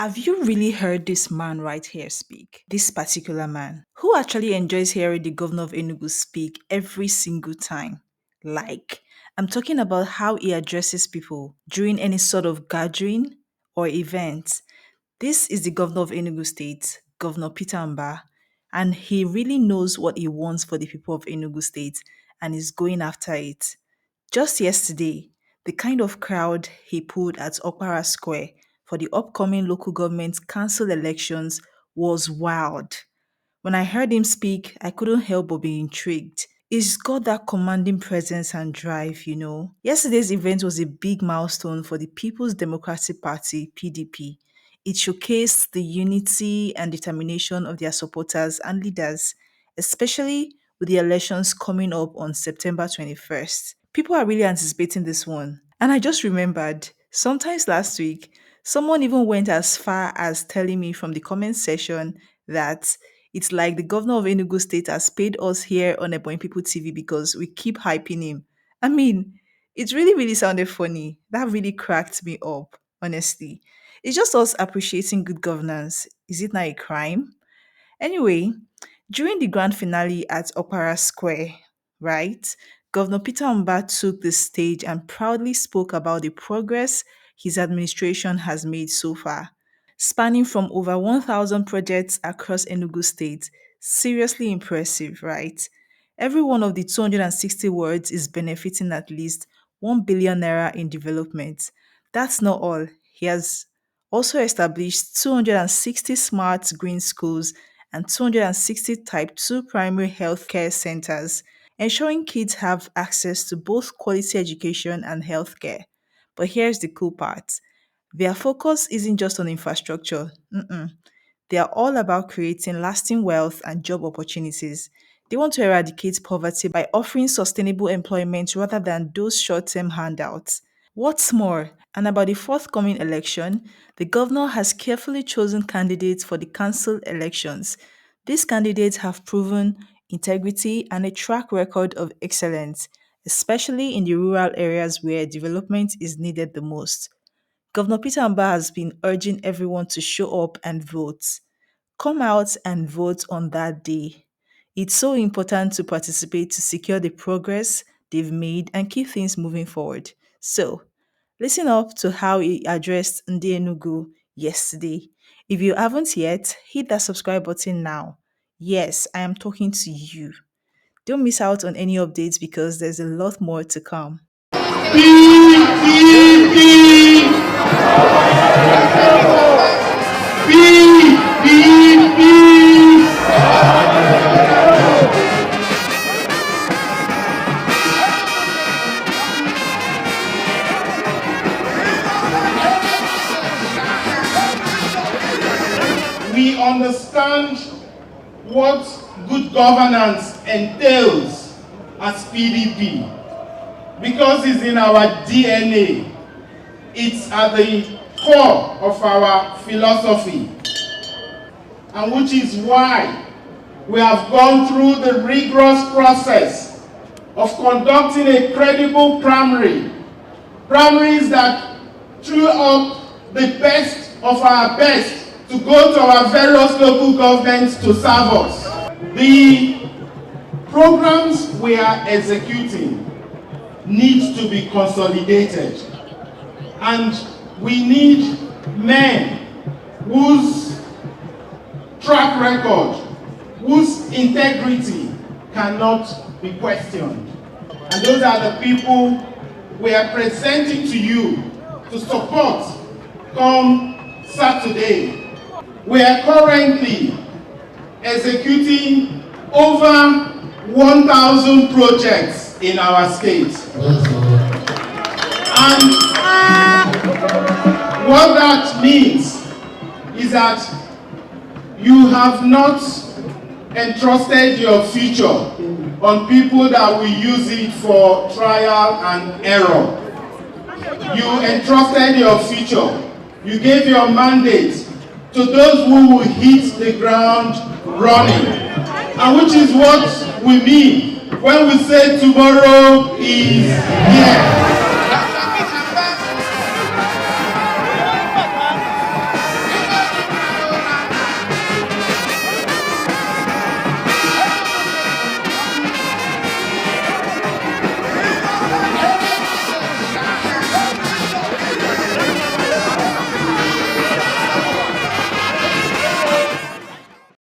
Have you really heard this man right here speak? This particular man, who actually enjoys hearing the governor of Enugu speak every single time. Like, I'm talking about how he addresses people during any sort of gathering or event. This is the governor of Enugu State, Governor Peter Mbah, and he really knows what he wants for the people of Enugu State and is going after it. Just yesterday, the kind of crowd he pulled at Okpara Square for the upcoming local government council elections was wild. When I heard him speak, I couldn't help but be intrigued. He's got that commanding presence and drive. Yesterday's event was a big milestone for the People's Democratic Party, PDP. It showcased the unity and determination of their supporters and leaders, especially with the elections coming up on September 21st. People are really anticipating this one. And I just remembered, sometimes last week, someone even went as far as telling me from the comment section that it's like the governor of Enugu State has paid us here on Ebony People TV because we keep hyping him. I mean, it really, really sounded funny. That really cracked me up, honestly. It's just us appreciating good governance. Is it not a crime? Anyway, during the grand finale at Okpara Square, right, Governor Peter Mbah took the stage and proudly spoke about the progress his administration has made so far, spanning from over 1,000 projects across Enugu State. Seriously impressive, right? Every one of the 260 words is benefiting at least 1 billion naira in development. That's not all. He has also established 260 smart green schools and 260 type 2 primary health care centers, ensuring kids have access to both quality education and healthcare. But here's the cool part, their focus isn't just on infrastructure. They are all about creating lasting wealth and job opportunities. They want to eradicate poverty by offering sustainable employment rather than those short term handouts. What's more, and about the forthcoming election, the governor has carefully chosen candidates for the council elections. These candidates have proven integrity and a track record of excellence, especially in the rural areas where development is needed the most. Governor Peter Mbah has been urging everyone to show up and vote. Come out and vote on that day. It's so important to participate to secure the progress they've made and keep things moving forward. So, listen up to how he addressed Ndi Enugu yesterday. If you haven't yet, hit that subscribe button now. Yes, I am talking to you. Don't miss out on any updates because there's a lot more to come. We understand what good governance entails as PDP because it's in our DNA. It's at the core of our philosophy, and which is why we have gone through the rigorous process of conducting a credible primaries that threw up the best of our best to go to our various local governments to serve us. The programs we are executing need to be consolidated, and we need men whose track record, whose integrity cannot be questioned. And those are the people we are presenting to you to support come Saturday. We are currently executing over 1,000 projects in our state. And what that means is that you have not entrusted your future on people that will use it for trial and error. You entrusted your future. You gave your mandate to those who will hit the ground running. And which is what we mean when we say tomorrow is here.